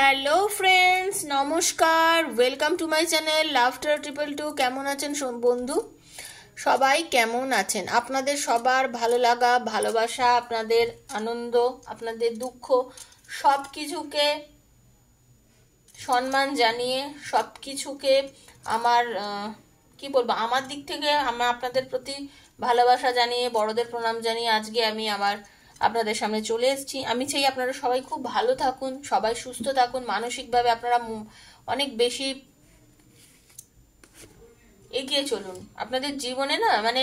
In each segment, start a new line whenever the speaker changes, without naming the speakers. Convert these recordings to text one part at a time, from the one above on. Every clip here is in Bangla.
হ্যালো ফ্রেন্ডস, নমস্কার, welcome to my channel laughter 222। কেমন আছেন বন্ধু? সবাই কেমন আছেন? আপনাদের সবার ভালো লাগা, ভালোবাসা, আপনাদের আনন্দ, আপনাদের দুঃখ সব কিছুকে সম্মান জানিয়ে, সব কিছুকে আমার কি বলবো, আমার দিক থেকে আমরা আপনাদের প্রতি ভালোবাসা জানিয়ে, বড়দের প্রণাম জানিয়ে আজকে আমি আবার আপনাদের সামনে চলে এসেছি। আমি চাই আপনারা সবাই খুব ভালো থাকুন, সবাই সুস্থ থাকুন, মানসিকভাবে আপনারা অনেক বেশি এগিয়ে চলুন আপনাদের জীবনে। না মানে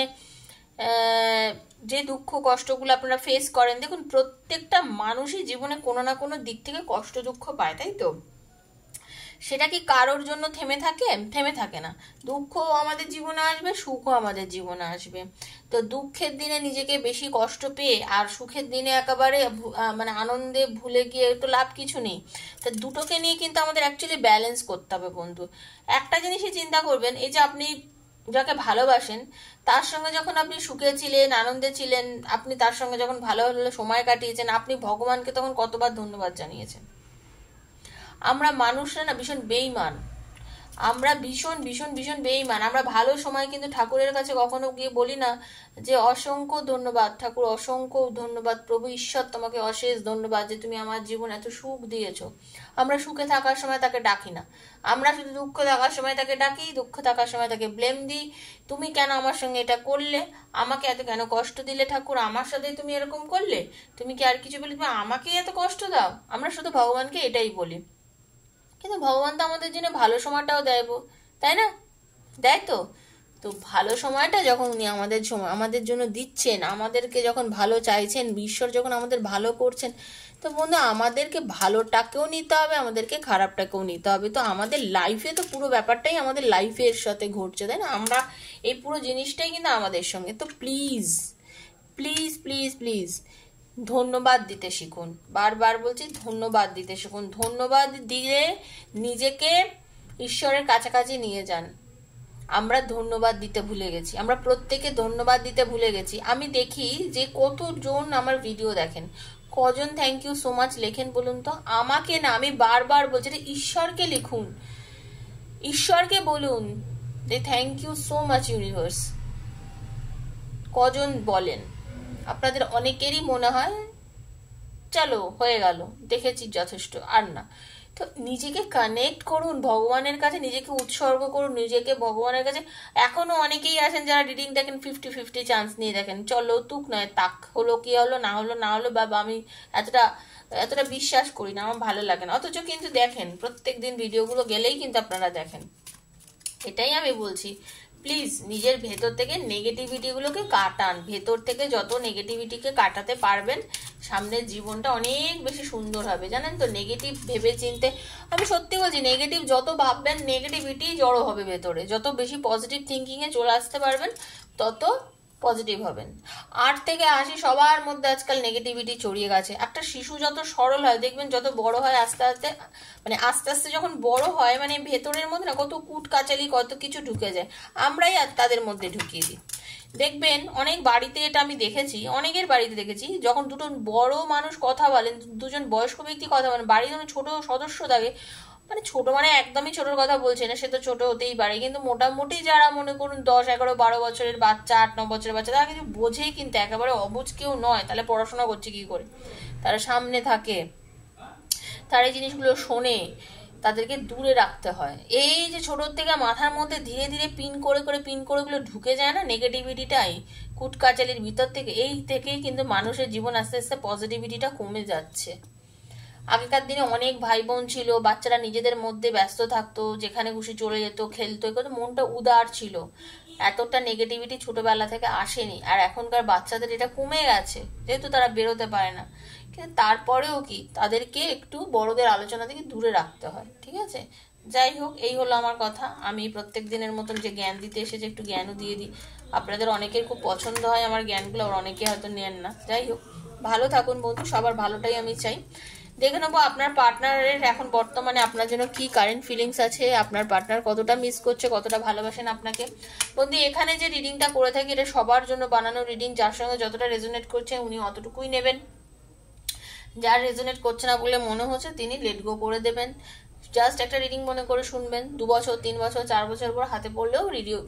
যে দুঃখ কষ্টগুলো আপনারা ফেস করেন, দেখুন প্রত্যেকটা মানুষই জীবনে কোনো না কোনো দিক থেকে কষ্ট দুঃখ পায়, তাই তো? সেটা কি কারোর জন্য থেমে থাকে না। দুঃখও আমাদের জীবনে আসবে, সুখও আমাদের জীবনে আসবে। তো দুঃখের দিনে নিজেকে বেশি কষ্ট পেয়ে আর সুখের দিনে একেবারে মানে আনন্দে ভুলে গিয়ে তো লাভ কিছু নেই। তো দুটোকে নিয়ে কিন্তু আমাদের অ্যাকচুয়ালি ব্যালেন্স করতে হবে বন্ধু। একটা জিনিসই চিন্তা করবেন, এই যে আপনি যাকে ভালোবাসেন তার সঙ্গে যখন আপনি সুখে ছিলেন, আনন্দে ছিলেন, আপনি তার সঙ্গে যখন ভালো ভালো সময় কাটিয়েছেন, আপনি ভগবানকে তখন কতবার ধন্যবাদ জানিয়েছেন? আমরা মানুষরা না ভীষণ বেইমান, আমরা ভীষণ ভীষণ ভীষণ বেইমান। আমরা ভালো সময় কিন্তু ঠাকুরের কাছে কখনো গিয়ে বলি না যে অসংখ্য ধন্যবাদ ঠাকুর, অসংখ্য ধন্যবাদ প্রভু ঈশ্বর, তোমাকে অশেষ ধন্যবাদ যে তুমি আমার জীবন এত সুখ দিয়েছো। আমরা সুখে থাকার সময় তাকে ডাকি না, আমরা শুধু দুঃখ থাকার সময় তাকে ডাকি, দুঃখ থাকার সময় তাকে ব্লেম দিই। তুমি কেন আমার সঙ্গে এটা করলে, আমাকে এত কেন কষ্ট দিলে ঠাকুর, আমার সাথে তুমি এরকম করলে, তুমি কি আর কিছু বলি, তুমি আমাকে এত কষ্ট দাও। আমরা শুধু ভগবানকে এটাই বলি, কিন্তু ভগবান তো আমাদের জন্য ভালো সময়টাও দেয়, তাই না? দেয় তো। তো ভালো সময়টা যখন উনি আমাদের জন্য দিচ্ছেন, আমাদেরকে যখন ভালো চাইছেন, ঈশ্বর যখন আমাদের ভালো করছেন, তো বন্ধু আমাদেরকে ভালোটাকেও নিতে হবে, আমাদেরকে খারাপটাকেও নিতে হবে। তো আমাদের লাইফে তো পুরো ব্যাপারটাই আমাদের লাইফের সাথে ঘটছে, তাই না? আমরা এই পুরো জিনিসটাই কিন্তু আমাদের সঙ্গে। তো প্লিজ প্লিজ প্লিজ প্লিজ ধন্যবাদ দিতে শিখুন। বারবার বলছি, ধন্যবাদ দিতে শিখুন। ধন্যবাদ দিয়ে নিজেকে ঈশ্বরের কাছাকাছি নিয়ে যান। আমরা ধন্যবাদ দিতে ভুলে গেছি, আমরা প্রত্যেকে ধন্যবাদ দিতে ভুলে গেছি। আমি দেখি যে কতজন আমার ভিডিও দেখেন, কজন থ্যাংক ইউ সো মাচ লেখেন বলুন তো? আমাকে না, আমি বারবার বলছি ঈশ্বরকে লিখুন, ঈশ্বরকে বলুন যে thank you so much universe. কজন বলেন? আপনাদের অনেকেরই মনে হয় চলো হয়ে গেল, দেখেছি যথেষ্ট, আর না। তো নিজেকে কানেক্ট করুন ভগবানের কাছে, নিজেকে উৎসর্গ করুন নিজেকে ভগবানের কাছে। এখনো অনেকেই আছেন যারা রিডিং দেখেন 50-50 চান্স নিয়ে দেখেন, চলো তুক নয় তাক, হলো কি হলো, না হলো না হলো, বাবা আমি এতটা বিশ্বাস করি না, আমার ভালো লাগে না, অথচ কিন্তু দেখেন প্রত্যেক দিন ভিডিওগুলো গেলেই কিন্তু আপনারা দেখেন। এটাই আমি বলছি, প্লিজ নিজের ভেতর থেকে নেগেটিভিটিগুলোকে কাটান। ভেতর থেকে যত নেগেটিভিটিকে কাটাতে পারবেন, সামনের জীবনটা অনেক বেশি সুন্দর হবে, জানেন তো? নেগেটিভ ভেবে চিনতে, আমি সত্যি বলছি, নেগেটিভ যত ভাববেন নেগেটিভিটি জড়ো হবে ভেতরে। যত বেশি পজিটিভ থিঙ্কিংয়ে চলে আসতে পারবেন তত পজিটিভ হবেন। 8 থেকে 80 সবার মধ্যে আজকাল নেগেটিভিটি ছড়িয়ে গেছে। একটা শিশু যত সরল হয় দেখবেন, যত বড় হয় আস্তে আস্তে, মানে আস্তে আস্তে যখন বড় হয়, মানে ভেতরের মধ্যে না কত কুট কাচালি কত কিছু ঢুকে যায়, আমরাই আর তাদের মধ্যে ঢুকিয়ে দিই। দেখবেন অনেক বাড়িতে, এটা আমি দেখেছি, অনেকের বাড়িতে দেখেছি, যখন দুটো বড় মানুষ কথা বলেন, দুজন বয়স্ক ব্যক্তি কথা বলেন, বাড়ির যখন ছোট সদস্য থাকে, মানে ছোট মানে একদমই ছোটর কথা বলছি না, সে তো ছোট হতেই পারে, কিন্তু মোটামুটি যারা মনে করুন 10, 11, 12 বছরের বাচ্চা, 8, 9 বছরের বাচ্চা, তারা কিছু বোঝেই, কিন্তু একেবারে অবুঝ কেউ নয়। তাহলে পড়াশোনা করছে কি করে? তারা সামনে থাকে, তারা এই জিনিসগুলো শোনে, তাদেরকে দূরে রাখতে হয়। এই যে ছোটোর থেকে মাথার মধ্যে ধীরে ধীরে পিন করে গুলো ঢুকে যায় না নেগেটিভিটিটাই, কুটকাচালির ভিতর থেকে, এই থেকেই কিন্তু মানুষের জীবন আস্তে আস্তে পজিটিভিটিটা কমে যাচ্ছে। আগেকার দিনে অনেক ভাই বোন ছিল, বাচ্চারা নিজেদের মধ্যে ব্যস্ত থাকতো, যেখানে খুশি চলে যেত, খেলতো, কিন্তু মনটা উদার ছিল, এতটা নেগেটিভিটি ছোটবেলা থেকে আসেনি। আর এখনকার বাচ্চাদের এটা কমে গেছে, যেহেতু তারা বেরোতে পারে না, কিন্তু তারপরেও কি তাদেরকে একটু বড়দের আলোচনা থেকে দূরে রাখতে হয়, ঠিক আছে? যাই হোক, এই হলো আমার কথা। আমি প্রত্যেক দিনের মতন যে জ্ঞান দিতে এসেছে একটু জ্ঞানও দিয়ে দিই। আপনাদের অনেকের খুব পছন্দ হয় আমার জ্ঞানগুলো, আর অনেকে হয়তো নেন না। যাই হোক, ভালো থাকুন বন্ধু, সবার ভালোটাই আমি চাই। দেখে নেবো আপনার পার্টনারের এখন বর্তমানে আপনার জন্য কি কারেন্ট ফিলিংস আছে, আপনার পার্টনার কতটা মিস করছে, কতটা ভালোবাসেন আপনাকে। বন্ধু এখানে যে রিডিংটা করে থাকি, এটা সবার জন্য বানানো রিডিং, যার সঙ্গে যতটা রেজোনেট করছে উনি অতটুকুই নেবেন। যার রেজোনেট করছে না বলে মনে হচ্ছে তিনি লেট গো করে দেবেন। জাস্ট একটা রিডিং মনে করে শুনবেন, 2 বছর 3 বছর 4 বছর পর হাতে পড়লেও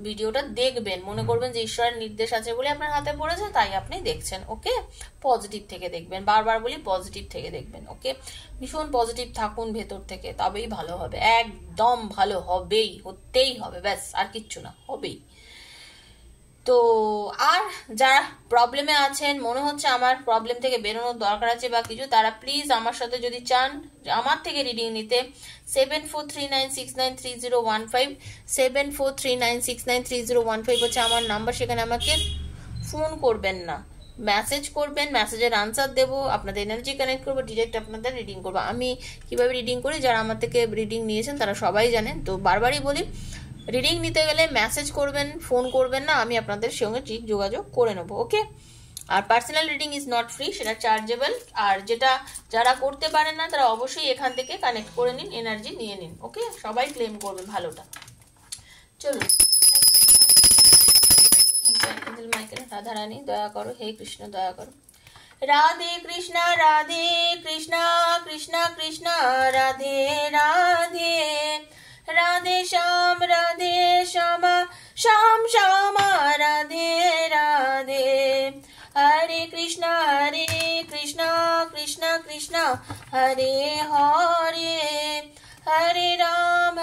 ভিডিওটা দেখবেন, মনে করবেন যে ঈশ্বরের নির্দেশ আছে বলে আপনার হাতে পড়েছে, তাই আপনি দেখছেন। ওকে, পজিটিভ থেকে দেখবেন, বারবার বলি পজিটিভ থেকে দেখবেন। ওকে, ভীষণ পজিটিভ থাকুন ভেতর থেকে, তবেই ভালো হবে, একদম ভালো হবেই, হতেই হবে, ব্যাস আর কিচ্ছু না, হবেই। তো আর যারা প্রবলেমে আছেন, মনে হচ্ছে আমার প্রবলেম থেকে বেরোনোর দরকার আছে বা কিছু, তারা প্লিজ আমার সাথে যদি চান আমার থেকে রিডিং নিতে, 7439693015, 7439693015 হচ্ছে আমার নাম্বার। সেখানে আমাকে ফোন করবেন না, মেসেজ করবেন, মেসেজের আনসার দেবো, আপনাদের এনার্জি কানেক্ট করবো, ডিরেক্ট আপনাদের রিডিং করবো। আমি কিভাবে রিডিং করি, যারা আমার থেকে রিডিং নিয়েছেন তারা সবাই জানেন। তো বারবারই বলি, রিডিং নিতে গেলে মেসেজ করবেন, ফোন করবেন না, আমি আপনাদের সঙ্গে ঠিক যোগাযোগ করে নেবো। ওকে, আর personal reading is not free, সেটা চার্জেবল। আর যেটা যারা করতে পারেন না তারা অবশ্যই এখান থেকে কানেক্ট করে নিন, এনার্জি নিয়ে নিন। ওকে, সবাই ক্লেম করবেন ভালোটা। চলুন, রাধা রানী দয়া করো, হে কৃষ্ণ দয়া করো। রাধে কৃষ্ণ কৃষ্ণ কৃষ্ণ রাধে রাধে, রাধে শ্যাম শ্যাম শ্যাম রাধে রাধে, হরে কৃষ্ণ কৃষ্ণ কৃষ্ণ হরে হরে, হরে রাম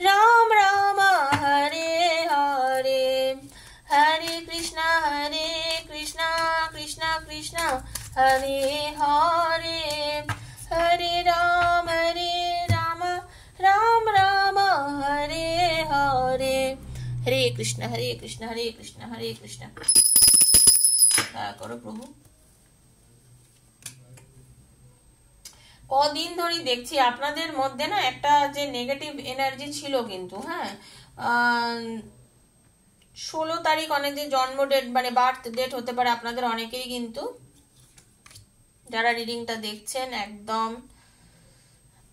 রাম রাম হরে হরে, হরে কৃষ্ণ কৃষ্ণ কৃষ্ণ হরে হরে, হরে রাম রাম রাম হরে হরে। হরে কৃষ্ণ হরে কৃষ্ণ হরে কৃষ্ণ। দয়া করো প্রভু। কদিন ধরে দেখছি আপনাদের মধ্যে না একটা যে নেগেটিভ এনার্জি ছিল, কিন্তু হ্যাঁ 16 তারিখ অনেকদিন জন্ম ডেট মানে বার্থ ডেট হতে পারে আপনাদের অনেকেরই, কিন্তু যারা রিডিংটা দেখছেন একদম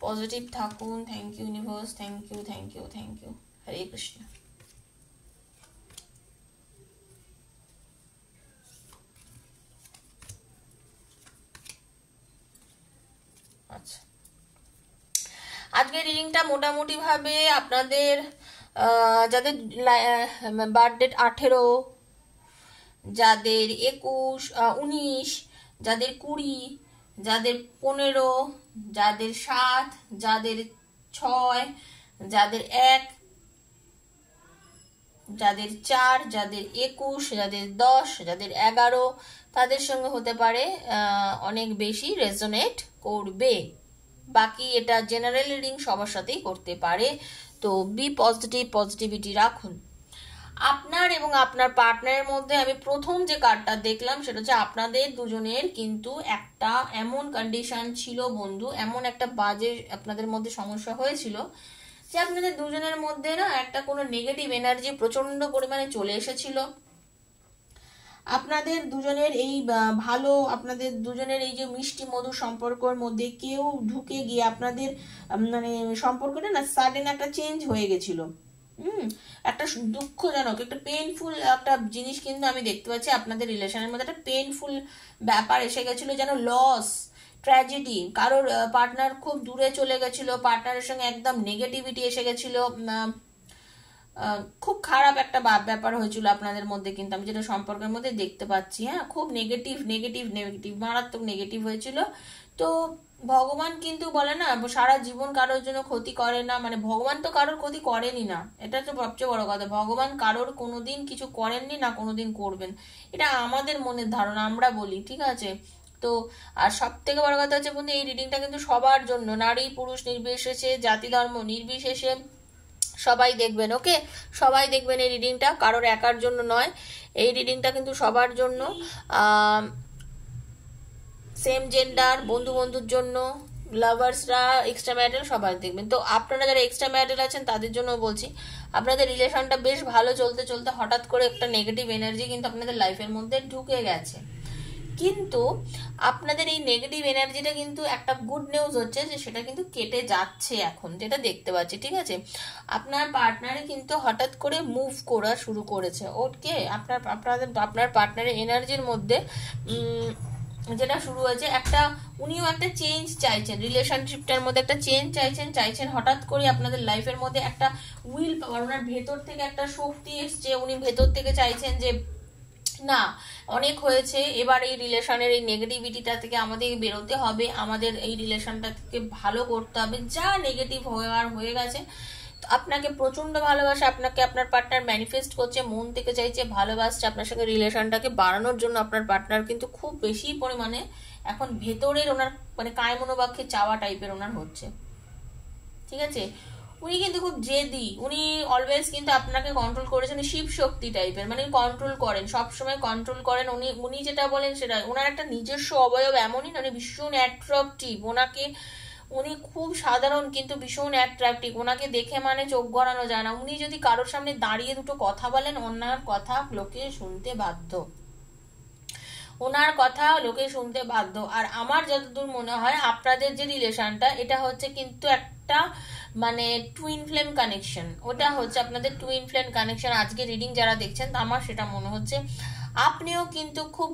পজিটিভ থাকুন। Thank you universe, thank you thank you thank you. Hare Krishna. আচ্ছা, আজকে রিডিংটা মোটামুটি ভাবে আপনাদের যাদের বার্থ ডেট 18, যাদের 21, 19, যাদের 20, যাদের 15, যাদের 7, যাদের 6, যাদের 1, যাদের 4, যাদের 21, যাদের 10, যাদের 11, তাদের সঙ্গে হতে পারে অনেক বেশি রেজোনেট করবে। বাকি এটা জেনারেল রিডিং সবার সাথেই করতে পারে। তো বি পজিটিভ, পজিটিভিটি রাখুন। আপনার এবং আপনার পার্টনারের মধ্যে আমি প্রথম যে কার্ডটা দেখলাম সেটা হচ্ছে আপনাদের দুজনের কিন্তু একটা এমন কন্ডিশন ছিল বন্ধু, এমন একটা বাজে আপনাদের মধ্যে সমস্যা হয়েছিল যে আপনাদের দুজনের মধ্যে না একটা কোনো নেগেটিভ এনার্জি প্রচন্ড পরিমাণে চলে এসেছিল। আপনাদের দুজনের এই ভালো, আপনাদের দুজনের এই যে মিষ্টি মধুর সম্পর্কের মধ্যে কেউ ঢুকে গিয়ে আপনাদের মানে সম্পর্কটা না সাডেন একটা চেঞ্জ হয়ে গেছিল। একটা দুঃখজনক, একটা পেইনফুল একটা জিনিস কিন্তু আমি দেখতে পাচ্ছি আপনাদের রিলেশনের মধ্যে। একটা পেইনফুল ব্যাপার এসে গেছিল, যেন লস, ট্র্যাজেডি, কারোর পার্টনার খুব দূরে চলে গেছিল, পার্টনারের সঙ্গে একদম নেগেটিভিটি এসে গেছিল, খুব খারাপ একটা ব্যাপার হয়েছিল আপনাদের মধ্যে, কিন্তু আমি যেটা সম্পর্কের মধ্যে দেখতে পাচ্ছি, হ্যাঁ খুব নেগেটিভ নেগেটিভ নেগেটিভ মারাত্মক নেগেটিভ হয়েছিল। তো ভগবান কিন্তু বলে না সারা জীবন কারোর জন্য ক্ষতি করে না, মানে ভগবান তো কারোর ক্ষতি করেনি না, এটা তো সবচেয়ে বড় কথা। ভগবান কারোর কোনোদিন কিছু করেননি না কোনোদিন করবেন, এটা আমাদের মনের ধারণা, আমরা বলি, ঠিক আছে। তো আর সব থেকে বড় কথা হচ্ছে বন্ধু, এই রিডিংটা কিন্তু সবার জন্য, নারী পুরুষ নির্বিশেষে, জাতি ধর্ম নির্বিশেষে সবাই দেখবেন। ওকে, সবাই দেখবেন এই রিডিংটা, কারোর একার জন্য নয়, এই রিডিংটা কিন্তু সবার জন্য, সেম জেন্ডার, বন্ধু বন্ধুর জন্য, লাভার্সরা, এক্সট্রা ম্যারিটাল সবাই দেখবেন। তো আপনারা যারা এক্সট্রা ম্যারিটাল আছেন তাদের জন্য বলছি, আপনাদের রিলেশনটা বেশ ভালো চলতে চলতে হঠাৎ করে একটা নেগেটিভ এনার্জি কিন্তু আপনাদের লাইফের মধ্যে ঢুকে গেছে, কিন্তু আপনাদের এই নেগেটিভ এনার্জিটা কিন্তু একটা গুড নিউজ হচ্ছে যে সেটা কিন্তু কেটে যাচ্ছে এখন, যেটা দেখতে পাচ্ছি, ঠিক আছে। আপনার পার্টনারে কিন্তু হঠাৎ করে মুভ করা শুরু করেছে। ওকে, আপনার পার্টনারের এনার্জির মধ্যে যেটা শুরু হয়েছে, একটা উনিও একটা চেঞ্জ চাইছেন, রিলেশনশিপটার মধ্যে একটা চেঞ্জ চাইছেন হঠাৎ করে আপনাদের লাইফের মধ্যে একটা উইল পাওয়ার, ওনার ভেতর থেকে একটা শক্তি এসছে, উনি ভেতর থেকে চাইছেন যে না অনেক হয়েছে, এবার এই রিলেশনের এই নেগেটিভিটিটা থেকে আমাদের বেরোতে হবে, আমাদের এই রিলেশনটাকে ভালো করতে হবে, যা নেগেটিভ হয়ে গেছে। আপনাকে প্রচন্ড ভালোবাসে, আপনাকে আপনার পার্টনার ম্যানিফেস্ট করছে, মন থেকে চাইছে, ভালোবাসছে আপনার সঙ্গে, রিলেশনটাকে বাড়ানোর জন্য আপনার পার্টনার কিন্তু খুব বেশি পরিমাণে এখন ভেতরের ওনার মানে কায় মনোবাক্যে চাওয়া টাইপের ওনার হচ্ছে, ঠিক আছে। উনি কিন্তু খুব জেদি, উনি অলওয়েজ কিন্তু আপনাকে কন্ট্রোল করেছেন, শিব শক্তি টাইপের, মানে কন্ট্রোল করেন, সবসময় কন্ট্রোল করেন। উনি যেটা বলেন সেটা, ওনার একটা নিজস্ব অবয়ব এমনই না, উনি ভীষণ অ্যাট্রাকটিভ, উনি খুব সাধারণ কিন্তু ভীষণ অ্যাট্রাকটিভ, ওনাকে দেখে মানে চোখ গড়ানো যায় না। উনি যদি কারোর সামনে দাঁড়িয়ে দুটো কথা বলেন, ওনার কথা লোকে শুনতে বাধ্য, ওনার কথা লোকে শুনতে বাধ্য। আর আমার যতদূর মনে হয় আপনাদের যে রিলেশনটা, এটা হচ্ছে কিন্তু একটা মানে টুইন ফ্লেম কানেকশন, ওটা হচ্ছে আপনাদের টুইন ফ্লেম কানেকশন। আজকে রিডিং যারা দেখছেন আমার সেটা মনে হচ্ছে। আপনিও কিন্তু খুব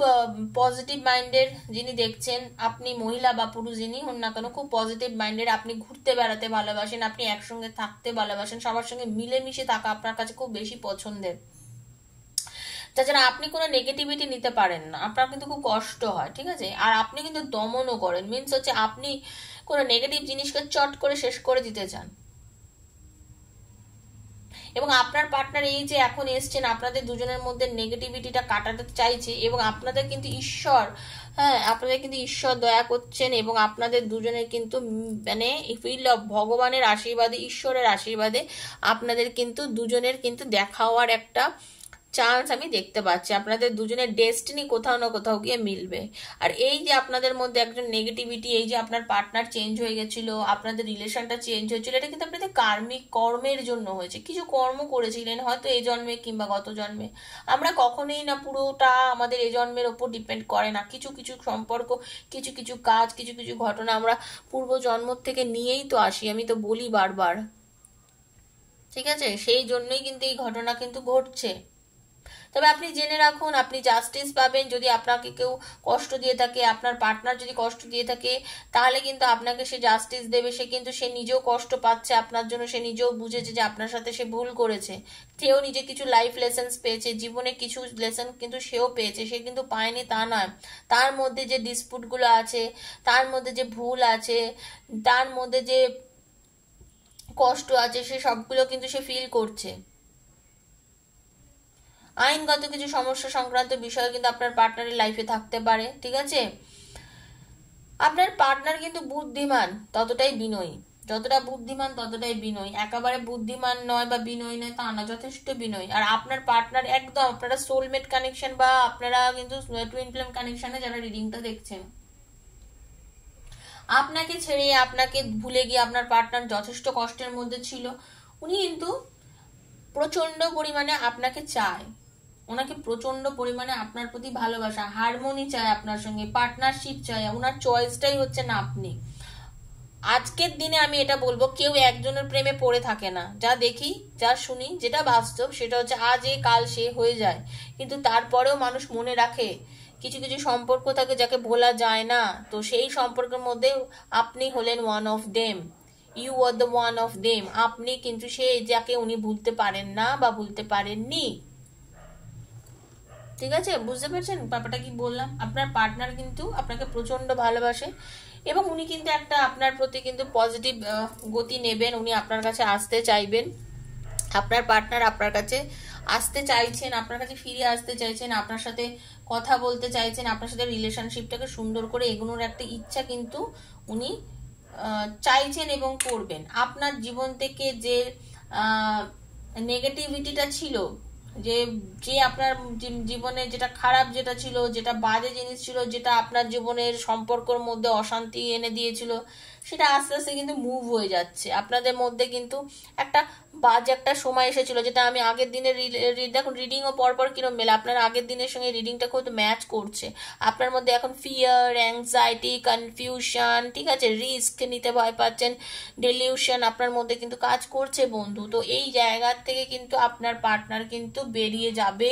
পজিটিভ মাইন্ডের, যিনি দেখছেন আপনি মহিলা বা পুরুষ যিনি হন না কেন, খুব পজিটিভ মাইন্ডের, আপনি ঘুরতে বেড়াতে ভালোবাসেন, আপনি একসঙ্গে থাকতে ভালোবাসেন, সবার সঙ্গে মিলেমিশে থাকা আপনার কাছে খুব বেশি পছন্দের। তাছাড়া আপনি কোনো নেগেটিভিটি নিতে পারেন না, আপনার কিন্তু খুব কষ্ট হয়, ঠিক আছে। আর আপনি কিন্তু দমনও করেন, মিনস হচ্ছে আপনি কোনো নেগেটিভ জিনিসকে চট করে শেষ করে দিতে চান। এবং আপনার পার্টনার এই যে এখন এসছেন, আপনাদের দুজনের মধ্যে নেগেটিভিটিটা কাটাতে চাইছে, এবং আপনাদের কিন্তু ঈশ্বর, হ্যাঁ আপনাদের কিন্তু ঈশ্বর দয়া করছেন, এবং আপনাদের দুজনের কিন্তু মানে ফিল অফ ভগবানের আশীর্বাদে, ঈশ্বরের আশীর্বাদে আপনাদের কিন্তু দুজনের কিন্তু দেখা হওয়ার একটা চান্স আমি দেখতে পাচ্ছি। আপনাদের দুজনের ডেস্টিনি কোথাও না কোথাও গিয়ে মিলবে। আর এই যে আপনাদের মধ্যে একজন নেগেটিভিটি, এই যে আপনার পার্টনার চেঞ্জ হয়ে গেছিল, আপনাদের রিলেশনটা চেঞ্জ হয়েছিল, এটা কিন্তু আপনাদের কার্মিক কর্মের জন্য হয়েছে। কিছু কর্ম করেছিলেন হয়তো এই জন্মে কিংবা গত জন্মে, আমরা কখনোই না পুরোটা আমাদের এই জন্মের ওপর ডিপেন্ড করে না, কিছু কিছু সম্পর্ক, কিছু কিছু কাজ, কিছু কিছু ঘটনা আমরা পূর্ব জন্ম থেকে নিয়েই তো আসি, আমি তো বলি বারবার, ঠিক আছে। সেই জন্যই কিন্তু এই ঘটনা কিন্তু ঘটছে। তবে আপনি জেনে রাখুন, আপনি জাস্টিস পাবেন। যদি আপনাকে কেউ কষ্ট দিয়ে থাকে, আপনার পার্টনার যদি কষ্ট দিয়ে থাকে, তাহলে কিন্তু আপনাকে সে জাস্টিস দেবে। সে নিজেও কষ্ট পাচ্ছে আপনার জন্য, সে নিজেও বুঝেছে যে আপনার সাথে সে ভুল করেছে, সেও নিজে কিছু লাইফ লেসেন্স পেয়েছে, জীবনে কিছু লেসন কিন্তু সেও পেয়েছে, সে কিন্তু পায়নি তা নয়। তার মধ্যে যে ডিসপুটগুলো আছে, তার মধ্যে যে ভুল আছে, তার মধ্যে যে কষ্ট আছে, সে সবগুলো কিন্তু সে ফিল করছে। আইনগত কিছু সমস্যা সংক্রান্ত বিষয় কিন্তু আপনার পার্টনারের লাইফে থাকতে পারে, ঠিক আছে। আপনার পার্টনার কিন্তু বুদ্ধিমান, ততটাই বিনয়ী, যতটা বুদ্ধিমান ততটাই বিনয়ী, একেবারে বুদ্ধিমান নয় বা বিনয়ী নয় তা না, যথেষ্ট বিনয়ী। আর আপনার পার্টনার একদম, আপনারা সোলমেট কানেকশন বা আপনারা কিন্তু টুইন ফ্লেম কানেকশনে যারা রিডিংটা দেখছেন, আপনাকে ছেড়ে আপনাকে ভুলে গিয়ে আপনার পার্টনার যথেষ্ট কষ্টের মধ্যে ছিল। উনি কিন্তু প্রচন্ড পরিমাণে আপনাকে চায়, ওনাকে প্রচন্ড পরিমাণে আপনার প্রতি ভালোবাসা, হারমোনি চায় আপনার সঙ্গে, পার্টনারশিপ চায়, ওনার চয়েসটাই হচ্ছে না আপনি। আজকের দিনে আমি এটা বলবো, কেউ একজনের প্রেমে পড়ে থাকে না, যা দেখি যা শুনি যেটা বাস্তব সেটা হচ্ছে আজ এ কাল সে হয়ে যায়, কিন্তু তারপরেও মানুষ মনে রাখে। কিছু কিছু সম্পর্ক থাকে যাকে ভোলা যায় না, তো সেই সম্পর্কের মধ্যে আপনি হলেন one of them, you are the one of them. আপনি কিন্তু সেই যাকে উনি ভুলতে পারেন না বা ভুলতে পারেননি, ঠিক আছে। বুঝতে পারছেন ব্যাপারটা কি বললাম? আপনার পার্টনার কিন্তু আপনাকে প্রচন্ড ভালোবাসে, এবং উনি কিন্তু একটা আপনার প্রতি কিন্তু পজিটিভ গতি নেবেন, উনি আপনার কাছে আসতে চাইবেন। আপনার পার্টনার আপনার কাছে আসতে চাইছেন, আপনার কাছে ফিরে আসতে চাইছেন, আপনার সাথে কথা বলতে চাইছেন, আপনার সাথে রিলেশনশিপটাকে সুন্দর করে এগোনোর একটা ইচ্ছা কিন্তু উনি চাইছেন এবং করবেন। আপনার জীবন থেকে যে নেগেটিভিটিটা ছিল, যে যে আপনার জীবনে যেটা খারাপ যেটা ছিল, যেটা বাজে জিনিস ছিল, যেটা আপনার জীবনের সম্পর্কের মধ্যে অশান্তি এনে দিয়েছিল, সেটা আস্তে আস্তে কিন্তু মুভ হয়ে যাচ্ছে। আপনাদের মধ্যে কিন্তু একটা বাজে একটা সময় এসেছিল, যেটা আমি আগের দিনের দেখুন রিডিংও পরপর কিরম মেলে, আপনার আগের দিনের সঙ্গে রিডিংটা খুব ম্যাচ করছে। আপনার মধ্যে এখন ফিয়ার, অ্যাংজাইটি, কনফিউশন, ঠিক আছে, রিস্ক নিতে ভয় পাচ্ছেন, ডেলিউশন আপনার মধ্যে কিন্তু কাজ করছে বন্ধু। তো এই জায়গার থেকে কিন্তু আপনার পার্টনার কিন্তু বেরিয়ে যাবে,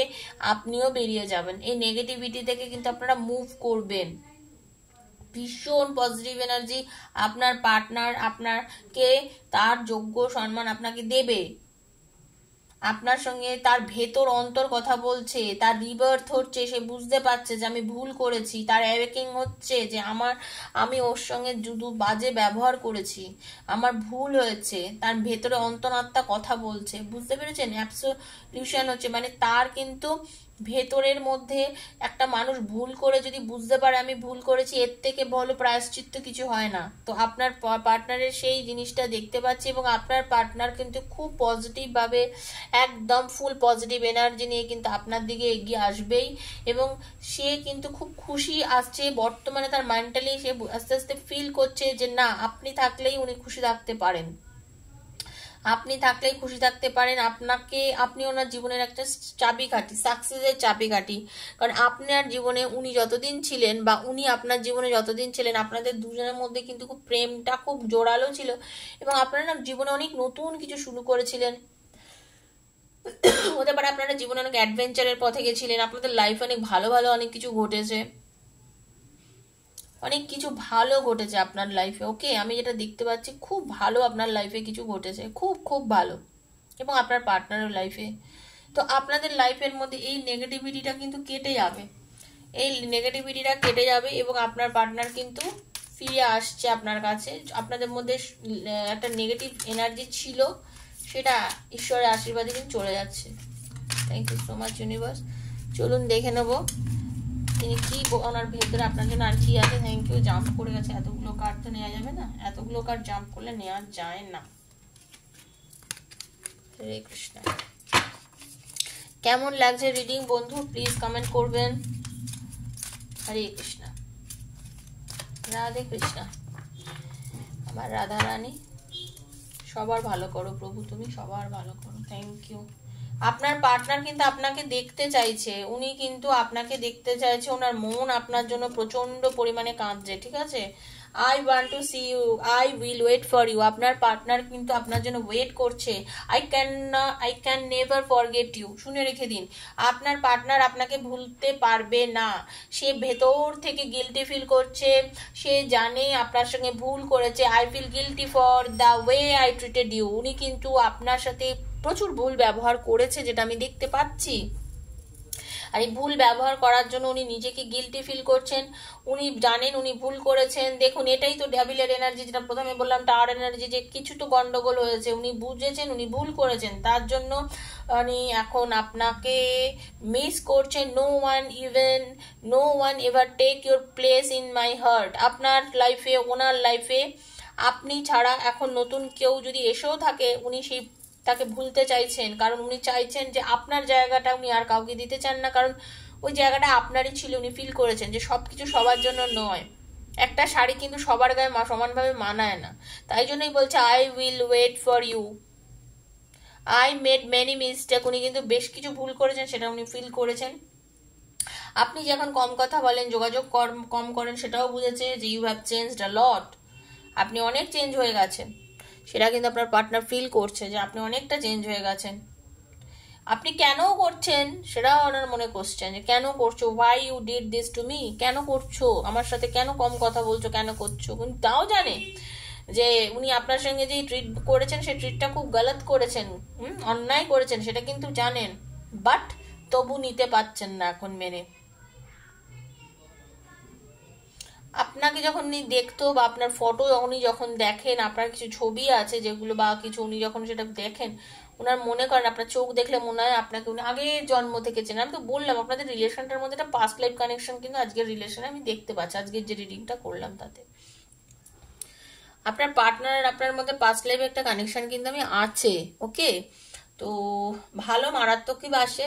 আপনিও বেরিয়ে যাবেন, এই নেগেটিভিটি থেকে কিন্তু আপনারা মুভ করবেন, ভীষণ পজিটিভ এনার্জি। আপনার পার্টনার আপনাকে তার যোগ্য সম্মান আপনাকে দেবে, আপনার সঙ্গে তার ভেতর অন্তর কথা বলছে, তার রিবার্থ হচ্ছে, সে বুঝতে পারছে যে আমি ভুল করেছি, তার অ্যাওয়েকিং হচ্ছে যে আমি ওর সঙ্গে শুধু বাজে ব্যবহার করেছি, আমার ভুল হয়েছে, তার ভেতরে অন্তরাত্মা কথা বলছে, বুঝতে পেরেছেন? অ্যাবসলিউশন হচ্ছে, মানে তার কিন্তু ভেতরের মধ্যে একটা মানুষ ভুল করে যদি বুঝতে পারে আমি ভুল করেছি, এর থেকে ভালো প্রায়শ্চিত্ত কিছু হয় না। তো আপনার পার্টনারের সেই জিনিসটা দেখতে পাচ্ছি, এবং আপনার পার্টনার কিন্তু খুব পজিটিভভাবে, একদম ফুল পজিটিভ এনার্জি নিয়ে কিন্তু আপনার দিকে এগিয়ে আসবেই, এবং সে কিন্তু খুব খুশি আসছে বর্তমানে। তার মেন্টালি সে আস্তে আস্তে ফিল করছে যে না, আপনি থাকলেই উনি খুশি থাকতে পারেন, আপনি থাকলেই খুশি থাকতে পারেন। আপনি ওনার জীবনের একটা চাবিকাঠি, সাকসেসের চাবিকাঠি। কারণ আপনার জীবনে উনি যতদিন ছিলেন, বা উনি আপনার জীবনে যতদিন ছিলেন, আপনাদের দুজনের মধ্যে কিন্তু খুব প্রেমটা খুব জোরালো ছিল, এবং আপনারা না জীবনে অনেক নতুন কিছু শুরু করেছিলেন। হতে পারে আপনারা জীবনে অনেক অ্যাডভেঞ্চারের পথে গেছিলেন, আপনাদের লাইফে অনেক ভালো ভালো অনেক কিছু ঘটেছে, অনেক কিছু ভালো ঘটেছে আপনার লাইফে। ওকে, আমি যেটা দেখতে পাচ্ছি খুব ভালো আপনার লাইফে কিছু ঘটেছে, খুব খুব ভালো, এবং আপনার পার্টনারের লাইফে। তো আপনাদের লাইফের মধ্যে এই নেগেটিভিটিটা কিন্তু কেটে যাবে, এই নেগেটিভিটিটা কেটে যাবে, এবং আপনার পার্টনার কিন্তু ফিরে আসছে আপনার কাছে। আপনাদের মধ্যে একটা নেগেটিভ এনার্জি ছিল, সেটা ঈশ্বরের আশীর্বাদে কিন্তু চলে যাচ্ছে। Thank you so much universe. চলুন দেখে নেবো তিনি কি ওনার ভেতরে আপনার জন্য আর কি আছে। Thank you. জাম্প করে গেছে, এতগুলো কার্ড তো নেওয়া যাবে না, এতগুলো কার্ড জাম্প করলে নেওয়া যায় না। হরে কৃষ্ণ। কেমন লাগছে রিডিং বন্ধু, প্লিজ কমেন্ট করবেন। হরে কৃষ্ণ। রাধে কৃষ্ণ। আমার রাধা রানী, সবার ভালো করো প্রভু, তুমি সবার ভালো করো। Thank you. আপনার পার্টনার কিন্তু আপনাকে দেখতে চাইছে, উনি কিন্তু আপনাকে দেখতে চাইছে, ওনার মন আপনার জন্য প্রচন্ড পরিমাণে কাঁদছে, ঠিক আছে? I want to see you, I will wait for you. আপনার পার্টনার কিন্তু আপনার জন্য ওয়েট করছে। I can never forget you. শুনে রেখে দিন, আপনার পার্টনার আপনাকে ভুলতে পারবে না। সে ভেতর থেকে গিল্টি ফিল করছে, সে জানে আপনার সঙ্গে ভুল করেছে। I feel guilty for the way I treated you. উনি কিন্তু আপনার সাথে প্রচুর ভুল ব্যবহার করেছে, যেটা আমি দেখতে পাচ্ছি। আর এই ভুল ব্যবহার করার জন্য উনি নিজেকে গিল্টি ফিল করছেন, উনি জানেন উনি ভুল করেছেন। দেখুন, এটাই তো ডেভিলের এনার্জি, যেটা প্রথমে বললাম টাওয়ার এনার্জি, যে কিছু তো গন্ডগোল হয়েছে, উনি বুঝেছেন উনি ভুল করেছেন, তার জন্য উনি এখন আপনাকে মিস করছেন। No one ever take your place in my heart. আপনার লাইফে, ওনার লাইফে আপনি ছাড়া এখন নতুন কেউ যদি এসেও থাকে, উনি তাকে ভুলতে চাইছেন, কারণ উনি চাইছেন যে আপনার জায়গাটা উনি আর কাউকে দিতে চান না, কারণ ওই জায়গাটা আপনারই ছিল। উনি ফিল করেছেন যে সবকিছু সবার জন্য নয়, একটা শাড়ি কিন্তু সবার গায়ে সমানভাবে মানায় না। তাই জন্যই বলছে I will wait for you, I made many mistake. উনি কিন্তু বেশ কিছু ভুল করেছেন, সেটা উনি ফিল করেছেন। আপনি যখন কম কথা বলেন, যোগাযোগ কম করেন, সেটাও বুঝেছে যে ইউ হ্যাভ চেঞ্জড আ লট। আপনি অনেক চেঞ্জ হয়ে গেছেন, সেটা কিন্তু আপনার পার্টনার ফিল করছে যে আপনি অনেকটা চেঞ্জ হয়ে গেছেন। আপনি কেন করছেন সেটাও ওনার মনে কোশ্চেন, যে কেন করছো, why you did this to me, কেন করছো আমার সাথে, কেন কম কথা বলছো, কেন করছো। কিন্তু তাও জানে যে উনি আপনার সঙ্গে যে ট্রিট করেছেন, সেই ট্রিটটা খুব গলত করেছেন, অন্যায় করেছেন, সেটা কিন্তু জানেন, বাট তবু নিতে পারছেন না এখন মেনে। আপনাকে যখন উনি দেখতো, বা আপনার ফটো উনি যখন দেখেন, আপনার কিছু ছবি আছে যেগুলো, বা কিছু উনি যখন সেটা দেখেন, ওনার মনে করেন, আপনার চোখ দেখলে মনে হয় আপনাকে উনি আগের জন্ম থেকে চেনেন। আমি তো বললাম আপনাদের রিলেশনটার মধ্যে একটা পাস্ট লাইফ কানেকশন কিন্তু আজকের রিলেশনে আমি দেখতে পাচ্ছি, আজকের যে রিডিংটা করলাম তাতে আপনার পার্টনার আপনার মধ্যে পাস্ট লাইফে একটা কানেকশন কিন্তু আমি আছে। ওকে, তো ভালো মারাত্মক কি বাসে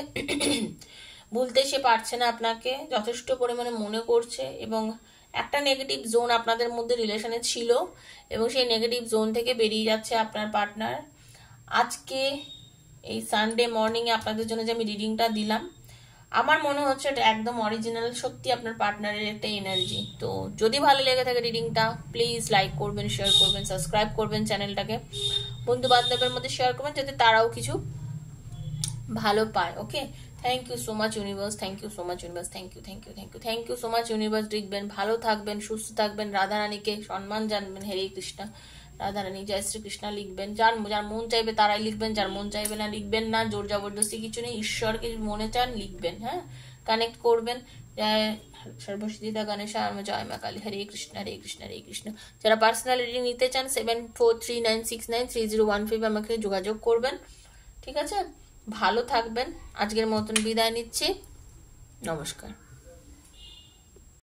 ভুলতে সে পারছে না, আপনাকে যথেষ্ট পরিমাণে মনে করছে, এবং একটা নেগেটিভ জোন আপনাদের মধ্যে রিলেশনে ছিল, এবং সেই নেগেটিভ জোন থেকে বেরিয়ে যাচ্ছে আপনার পার্টনার। আজকে এই সানডে মর্নিংয়ে আপনাদের জন্য যে আমি রিডিংটা দিলাম, আমার মনে হচ্ছে এটা একদম অরিজিনাল, সত্যি আপনার পার্টনারের একটা এনার্জি। তো যদি ভালো লেগে থাকে রিডিংটা, প্লিজ লাইক করবেন, শেয়ার করবেন, সাবস্ক্রাইব করবেন চ্যানেলটাকে, বন্ধু বান্ধবের মধ্যে শেয়ার করবেন, যাতে তারাও কিছু ভালো পায়। Okay, thank you so much universe, thank you so much universe, thank you, thank you, thank you, thank you so much universe. লিখবেন, ভালো থাকবেন, সুস্থ থাকবেন, রাধারানীকে সম্মান জানবেন, হরে কৃষ্ণা, রাধারানী জয় শ্রীকৃষ্ণ লিখবেন। যার যার মন চাইবে তারাই লিখবেন, যার মন চাইবে না লিখবেন না, জোর জবরদস্তি কিছু নেই, ঈশ্বরকে মনে চান লিখবেন, হ্যাঁ, কানেক্ট করবেন। জয় সর্বসিদ্ধিদা গণেশা জয় মা কালী, হরে কৃষ্ণ হরে কৃষ্ণ হরে কৃষ্ণ। যারা পার্সোনাল রিডিং নিতে চান 7439693015 আমাকে যোগাযোগ করবেন, ঠিক আছে। ভালো থাকবেন, আজকের মতন বিদায় নিচ্ছি, নমস্কার।